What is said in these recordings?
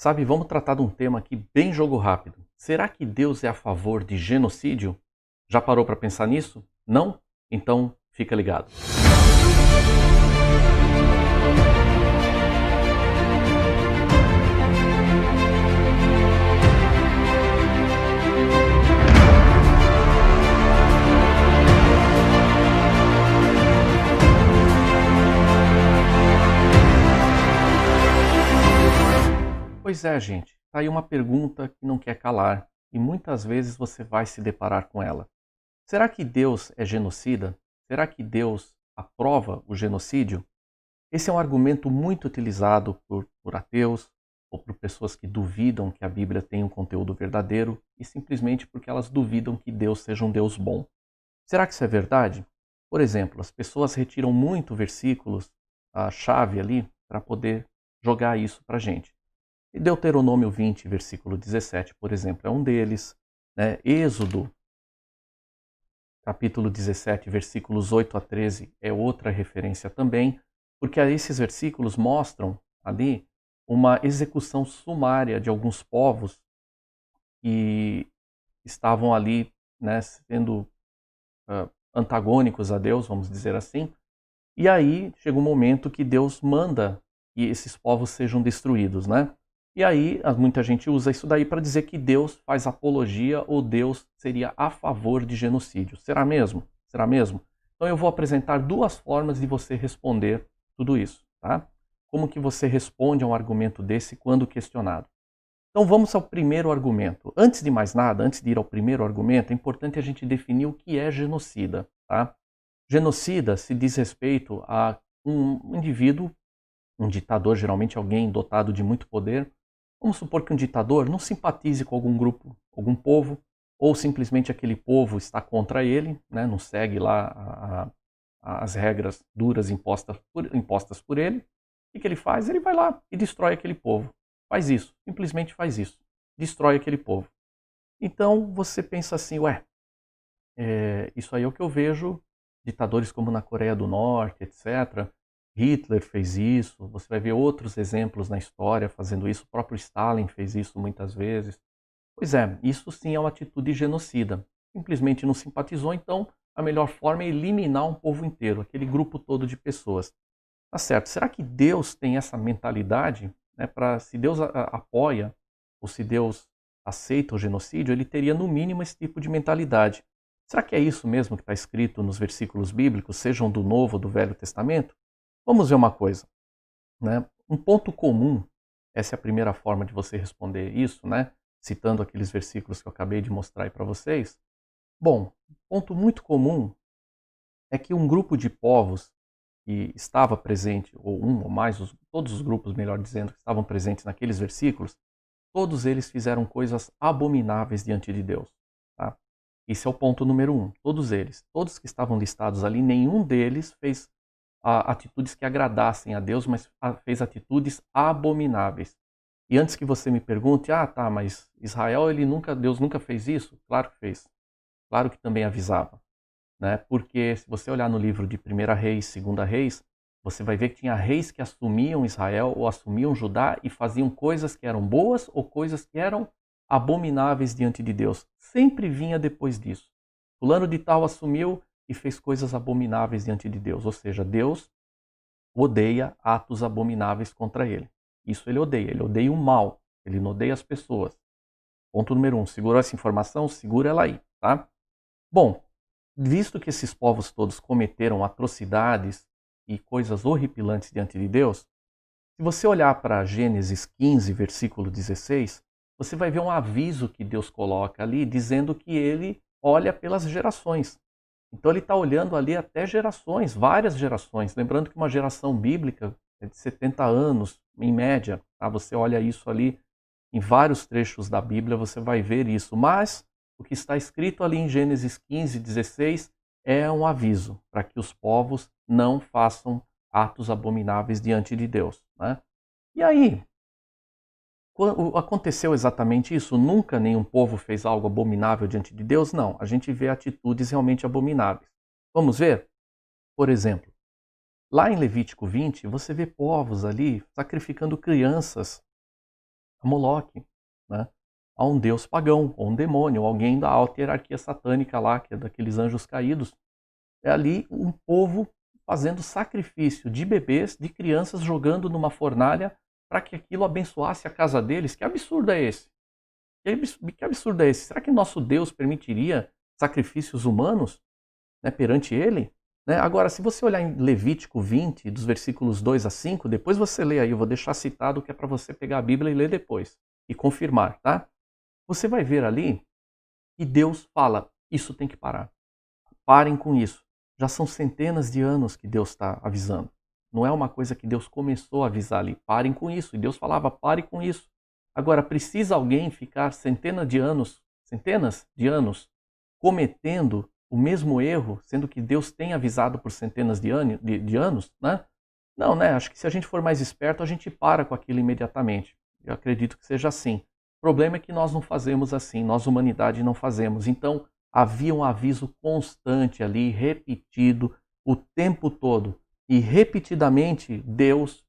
Sabe, vamos tratar de um tema aqui bem jogo rápido. Será que Deus é a favor de genocídio? Já parou para pensar nisso? Não? Então fica ligado. Pois é, gente, tá aí uma pergunta que não quer calar e muitas vezes você vai se deparar com ela. Será que Deus é genocida? Será que Deus aprova o genocídio? Esse é um argumento muito utilizado por ateus ou por pessoas que duvidam que a Bíblia tem um conteúdo verdadeiro e simplesmente porque elas duvidam que Deus seja um Deus bom. Será que isso é verdade? Por exemplo, as pessoas retiram muito versículos, a chave ali, para poder jogar isso para a gente. E Deuteronômio 20, versículo 17, por exemplo, é um deles. Né? Êxodo, capítulo 17, versículos 8 a 13, é outra referência também, porque esses versículos mostram ali uma execução sumária de alguns povos que estavam ali, né, sendo antagônicos a Deus, vamos dizer assim. E aí chega um momento que Deus manda que esses povos sejam destruídos, né? E aí muita gente usa isso daí para dizer que Deus faz apologia ou Deus seria a favor de genocídio. Será mesmo? Será mesmo? Então eu vou apresentar duas formas de você responder tudo isso, tá? Como que você responde a um argumento desse quando questionado? Então vamos ao primeiro argumento. Antes de mais nada, antes de ir ao primeiro argumento, é importante a gente definir o que é genocida, tá? Genocida se diz respeito a um indivíduo, um ditador, geralmente alguém dotado de muito poder. Vamos supor que um ditador não simpatize com algum grupo, algum povo, ou simplesmente aquele povo está contra ele, né, não segue lá as regras duras impostas por ele. O que ele faz? Ele vai lá e destrói aquele povo. Faz isso, simplesmente faz isso. Destrói aquele povo. Então você pensa assim, isso aí é o que eu vejo, ditadores como na Coreia do Norte, etc. Hitler fez isso, você vai ver outros exemplos na história fazendo isso, o próprio Stalin fez isso muitas vezes. Pois é, isso sim é uma atitude genocida. Simplesmente não simpatizou, então a melhor forma é eliminar um povo inteiro, aquele grupo todo de pessoas. Tá certo, será que Deus tem essa mentalidade? Né, se Deus apoia, ou se Deus aceita o genocídio, ele teria no mínimo esse tipo de mentalidade. Será que é isso mesmo que está escrito nos versículos bíblicos, sejam do Novo ou do Velho Testamento? Vamos ver uma coisa, né? Um ponto comum, essa é a primeira forma de você responder isso, né? Citando aqueles versículos que eu acabei de mostrar aí para vocês. Bom, um ponto muito comum é que um grupo de povos que estava presente, ou um ou mais, todos os grupos, melhor dizendo, que estavam presentes naqueles versículos, todos eles fizeram coisas abomináveis diante de Deus. Tá? Esse é o ponto número 1. Todos eles, todos que estavam listados ali, nenhum deles fez atitudes que agradassem a Deus, mas fez atitudes abomináveis. E antes que você me pergunte, tá, mas Israel, Deus nunca fez isso? Claro que fez. Claro que também avisava. Né? Porque se você olhar no livro de 1 Reis, 2 Reis, você vai ver que tinha reis que assumiam Israel ou assumiam Judá e faziam coisas que eram boas ou coisas que eram abomináveis diante de Deus. Sempre vinha depois disso. Fulano de tal assumiu e fez coisas abomináveis diante de Deus. Ou seja, Deus odeia atos abomináveis contra ele. Isso ele odeia o mal, ele não odeia as pessoas. Ponto número 1, segurou essa informação? Segura ela aí, tá? Bom, visto que esses povos todos cometeram atrocidades e coisas horripilantes diante de Deus, se você olhar para Gênesis 15, versículo 16, você vai ver um aviso que Deus coloca ali, dizendo que ele olha pelas gerações. Então ele está olhando ali até gerações, várias gerações. Lembrando que uma geração bíblica é de 70 anos, em média. Tá? Você olha isso ali em vários trechos da Bíblia, você vai ver isso. Mas o que está escrito ali em Gênesis 15, 16 é um aviso para que os povos não façam atos abomináveis diante de Deus. Né? E aí, aconteceu exatamente isso? Nunca nenhum povo fez algo abominável diante de Deus? Não, a gente vê atitudes realmente abomináveis. Vamos ver? Por exemplo, lá em Levítico 20, você vê povos ali sacrificando crianças a Moloque, né? A um deus pagão, ou um demônio, ou alguém da alta hierarquia satânica lá, que é daqueles anjos caídos. É ali um povo fazendo sacrifício de bebês, de crianças, jogando numa fornalha para que aquilo abençoasse a casa deles. Que absurdo é esse? Que absurdo é esse? Será que nosso Deus permitiria sacrifícios humanos, né, perante ele? Né? Agora, se você olhar em Levítico 20, dos versículos 2 a 5, depois você lê aí, eu vou deixar citado que é para você pegar a Bíblia e ler depois, e confirmar, tá? Você vai ver ali que Deus fala, isso tem que parar. Parem com isso. Já são centenas de anos que Deus está avisando. Não é uma coisa que Deus começou a avisar ali. Parem com isso. E Deus falava, pare com isso. Agora, precisa alguém ficar centenas de anos, cometendo o mesmo erro, sendo que Deus tem avisado por centenas de anos, né? Não, né? Acho que se a gente for mais esperto, a gente para com aquilo imediatamente. Eu acredito que seja assim. O problema é que nós não fazemos assim, nós, humanidade, não fazemos. Então, havia um aviso constante ali, repetido o tempo todo. E repetidamente, Deus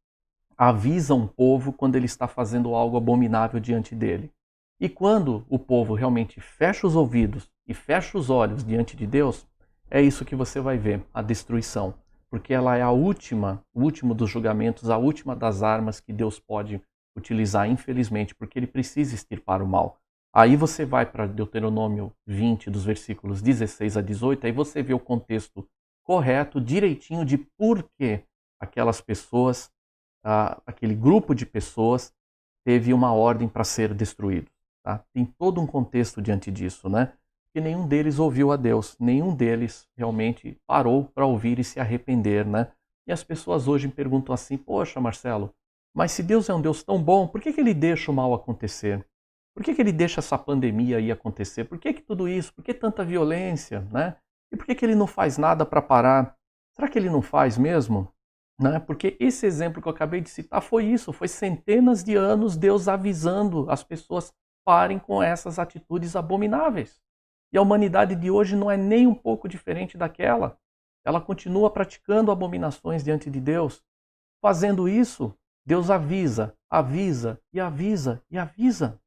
avisa um povo quando ele está fazendo algo abominável diante dele. E quando o povo realmente fecha os ouvidos e fecha os olhos diante de Deus, é isso que você vai ver, a destruição. Porque ela é o último dos julgamentos, a última das armas que Deus pode utilizar, infelizmente, porque ele precisa extirpar o mal. Aí você vai para Deuteronômio 20, dos versículos 16 a 18, aí você vê o contexto correto, direitinho, de por que aquelas pessoas, aquele grupo de pessoas, teve uma ordem para ser destruído. Tá? Tem todo um contexto diante disso, né? Que nenhum deles ouviu a Deus, nenhum deles realmente parou para ouvir e se arrepender, né? E as pessoas hoje me perguntam assim, poxa, Marcelo, mas se Deus é um Deus tão bom, por que ele deixa o mal acontecer? Por que ele deixa essa pandemia aí acontecer? Por que tudo isso? Por que tanta violência, né? E por que ele não faz nada para parar? Será que ele não faz mesmo? Né? Porque esse exemplo que eu acabei de citar foi isso, foi centenas de anos Deus avisando as pessoas parem com essas atitudes abomináveis. E a humanidade de hoje não é nem um pouco diferente daquela. Ela continua praticando abominações diante de Deus. Fazendo isso, Deus avisa, avisa e avisa e avisa.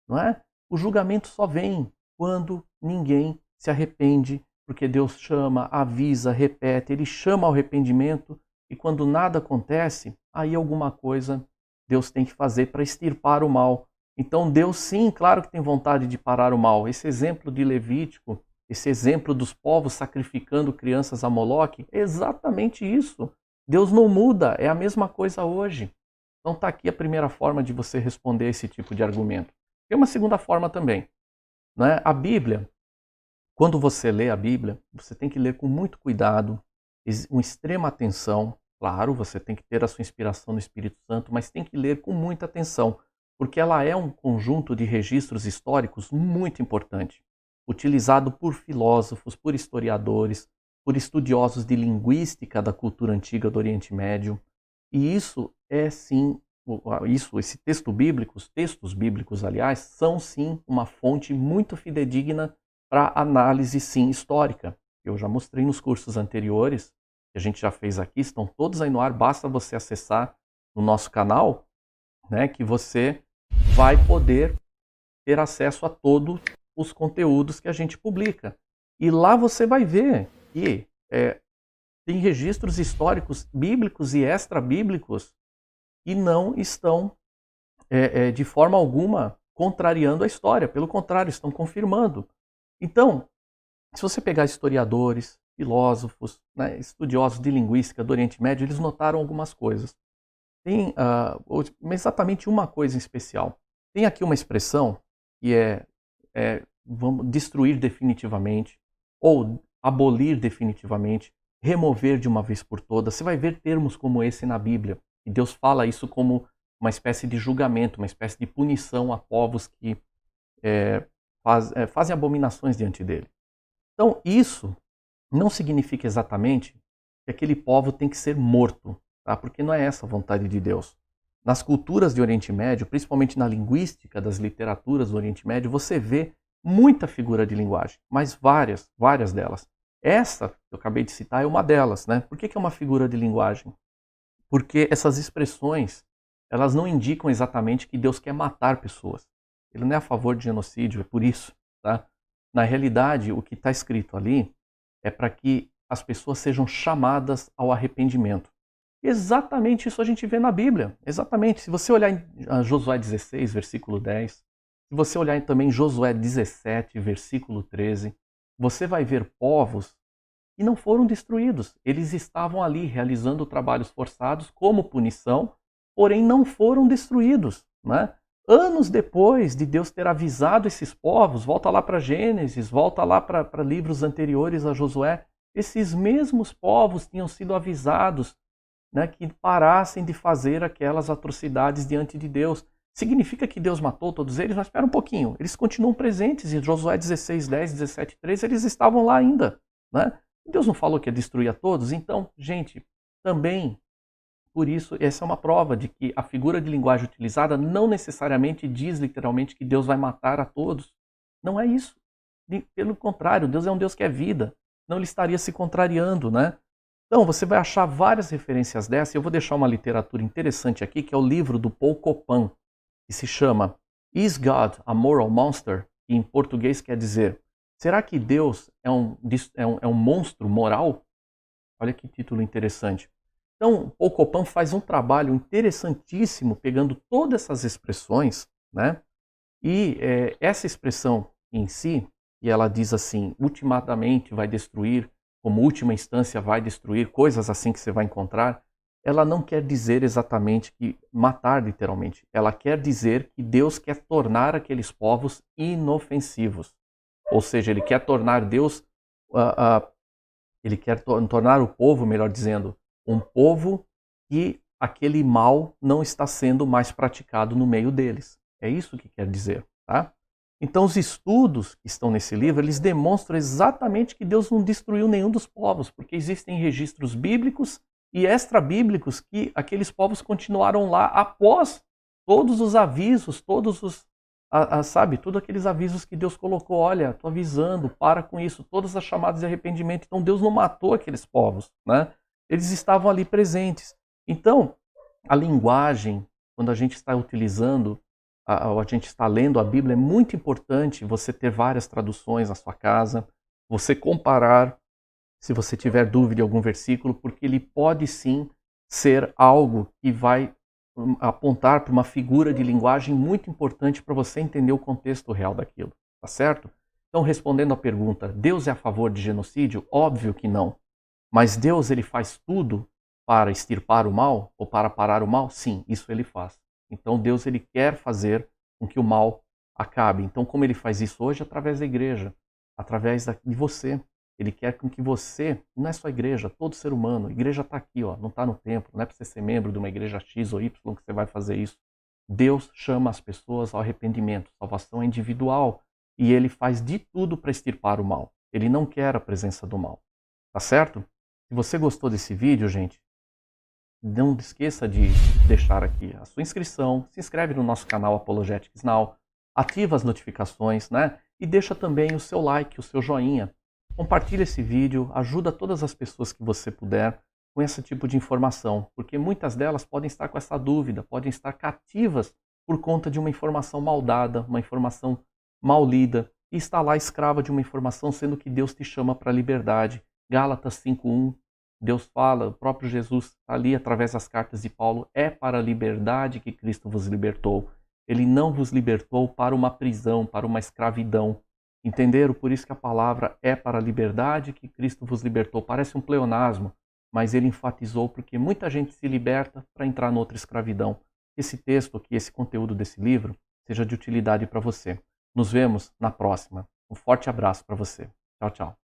Não é? O julgamento só vem quando ninguém se arrepende, porque Deus chama, avisa, repete, ele chama ao arrependimento e quando nada acontece, aí alguma coisa Deus tem que fazer para extirpar o mal. Então Deus sim, claro que tem vontade de parar o mal. Esse exemplo de Levítico, esse exemplo dos povos sacrificando crianças a Moloque, é exatamente isso. Deus não muda, é a mesma coisa hoje. Então está aqui a primeira forma de você responder esse tipo de argumento. Tem uma segunda forma também. Né? A Bíblia, quando você lê a Bíblia, você tem que ler com muito cuidado, com extrema atenção. Claro, você tem que ter a sua inspiração no Espírito Santo, mas tem que ler com muita atenção, porque ela é um conjunto de registros históricos muito importante, utilizado por filósofos, por historiadores, por estudiosos de linguística da cultura antiga do Oriente Médio. E isso é sim esse texto bíblico, os textos bíblicos, aliás, são sim uma fonte muito fidedigna para análise sim histórica. Eu já mostrei nos cursos anteriores, que a gente já fez aqui, estão todos aí no ar, basta você acessar no nosso canal, né, que você vai poder ter acesso a todos os conteúdos que a gente publica. E lá você vai ver que tem registros históricos bíblicos e extra-bíblicos e não estão, de forma alguma, contrariando a história. Pelo contrário, estão confirmando. Então, se você pegar historiadores, filósofos, né, estudiosos de linguística do Oriente Médio, eles notaram algumas coisas. Tem exatamente uma coisa em especial. Tem aqui uma expressão que vamos destruir definitivamente, ou abolir definitivamente, remover de uma vez por todas. Você vai ver termos como esse na Bíblia. E Deus fala isso como uma espécie de julgamento, uma espécie de punição a povos que fazem abominações diante dele. Então, isso não significa exatamente que aquele povo tem que ser morto, tá? Porque não é essa a vontade de Deus. Nas culturas do Oriente Médio, principalmente na linguística das literaturas do Oriente Médio, você vê muita figura de linguagem, mas várias delas. Essa que eu acabei de citar é uma delas, né? Por que é uma figura de linguagem? Porque essas expressões, elas não indicam exatamente que Deus quer matar pessoas. Ele não é a favor de genocídio, é por isso. Tá? Na realidade, o que está escrito ali é para que as pessoas sejam chamadas ao arrependimento. Exatamente isso a gente vê na Bíblia. Exatamente. Se você olhar em Josué 16, versículo 10, se você olhar também em Josué 17, versículo 13, você vai ver povos que não foram destruídos. Eles estavam ali realizando trabalhos forçados como punição, porém não foram destruídos. Né? Anos depois de Deus ter avisado esses povos, volta lá para Gênesis, volta lá para livros anteriores a Josué, esses mesmos povos tinham sido avisados, né, que parassem de fazer aquelas atrocidades diante de Deus. Significa que Deus matou todos eles? Mas espera um pouquinho, eles continuam presentes em Josué 16, 10, 17, 13, eles estavam lá ainda. Né? Deus não falou que ia destruir a todos? Então, gente, também, por isso, essa é uma prova de que a figura de linguagem utilizada não necessariamente diz literalmente que Deus vai matar a todos. Não é isso. Pelo contrário, Deus é um Deus que é vida. Não ele estaria se contrariando, né? Então, você vai achar várias referências dessa. Eu vou deixar uma literatura interessante aqui, que é o livro do Paul Copan, que se chama Is God a Moral Monster? Que em português quer dizer, será que Deus é um monstro moral? Olha que título interessante. Então, Paul Copan faz um trabalho interessantíssimo, pegando todas essas expressões, né? E essa expressão em si, e ela diz assim, ultimadamente vai destruir, como última instância vai destruir, coisas assim que você vai encontrar, ela não quer dizer exatamente que matar literalmente. Ela quer dizer que Deus quer tornar aqueles povos inofensivos. Ou seja, ele quer tornar Deus, ele quer tornar o povo, melhor dizendo, um povo que aquele mal não está sendo mais praticado no meio deles. É isso que quer dizer, tá? Então os estudos que estão nesse livro, eles demonstram exatamente que Deus não destruiu nenhum dos povos, porque existem registros bíblicos e extra-bíblicos que aqueles povos continuaram lá após todos os avisos, todos os, sabe, todos aqueles avisos que Deus colocou, olha, estou avisando, para com isso, todas as chamadas de arrependimento. Então Deus não matou aqueles povos, né? Eles estavam ali presentes. Então, a linguagem, quando a gente está utilizando, a gente está lendo a Bíblia, é muito importante você ter várias traduções na sua casa, você comparar, se você tiver dúvida de algum versículo, porque ele pode sim ser algo que vai apontar para uma figura de linguagem muito importante para você entender o contexto real daquilo, tá certo? Então, respondendo à pergunta, Deus é a favor de genocídio? Óbvio que não. Mas Deus, ele faz tudo para extirpar o mal ou para parar o mal? Sim, isso ele faz. Então Deus, ele quer fazer com que o mal acabe. Então como ele faz isso hoje? Através da igreja, através de você. Ele quer com que você, não é só a igreja, todo ser humano, a igreja está aqui, ó, não está no templo, não é para você ser membro de uma igreja X ou Y que você vai fazer isso. Deus chama as pessoas ao arrependimento, salvação é individual, e ele faz de tudo para extirpar o mal. Ele não quer a presença do mal, tá certo? Se você gostou desse vídeo, gente, não esqueça de deixar aqui a sua inscrição, se inscreve no nosso canal Apologetics Now, ativa as notificações, né? E deixa também o seu like, o seu joinha. Compartilhe esse vídeo, ajuda todas as pessoas que você puder com esse tipo de informação, porque muitas delas podem estar com essa dúvida, podem estar cativas por conta de uma informação mal dada, uma informação mal lida, e está lá escrava de uma informação, sendo que Deus te chama para a liberdade. Gálatas 5:1, Deus fala, o próprio Jesus está ali através das cartas de Paulo, é para a liberdade que Cristo vos libertou. Ele não vos libertou para uma prisão, para uma escravidão. Entenderam? Por isso que a palavra é para a liberdade que Cristo vos libertou. Parece um pleonasmo, mas ele enfatizou porque muita gente se liberta para entrar noutra escravidão. Esse texto aqui, esse conteúdo desse livro, seja de utilidade para você. Nos vemos na próxima. Um forte abraço para você. Tchau, tchau.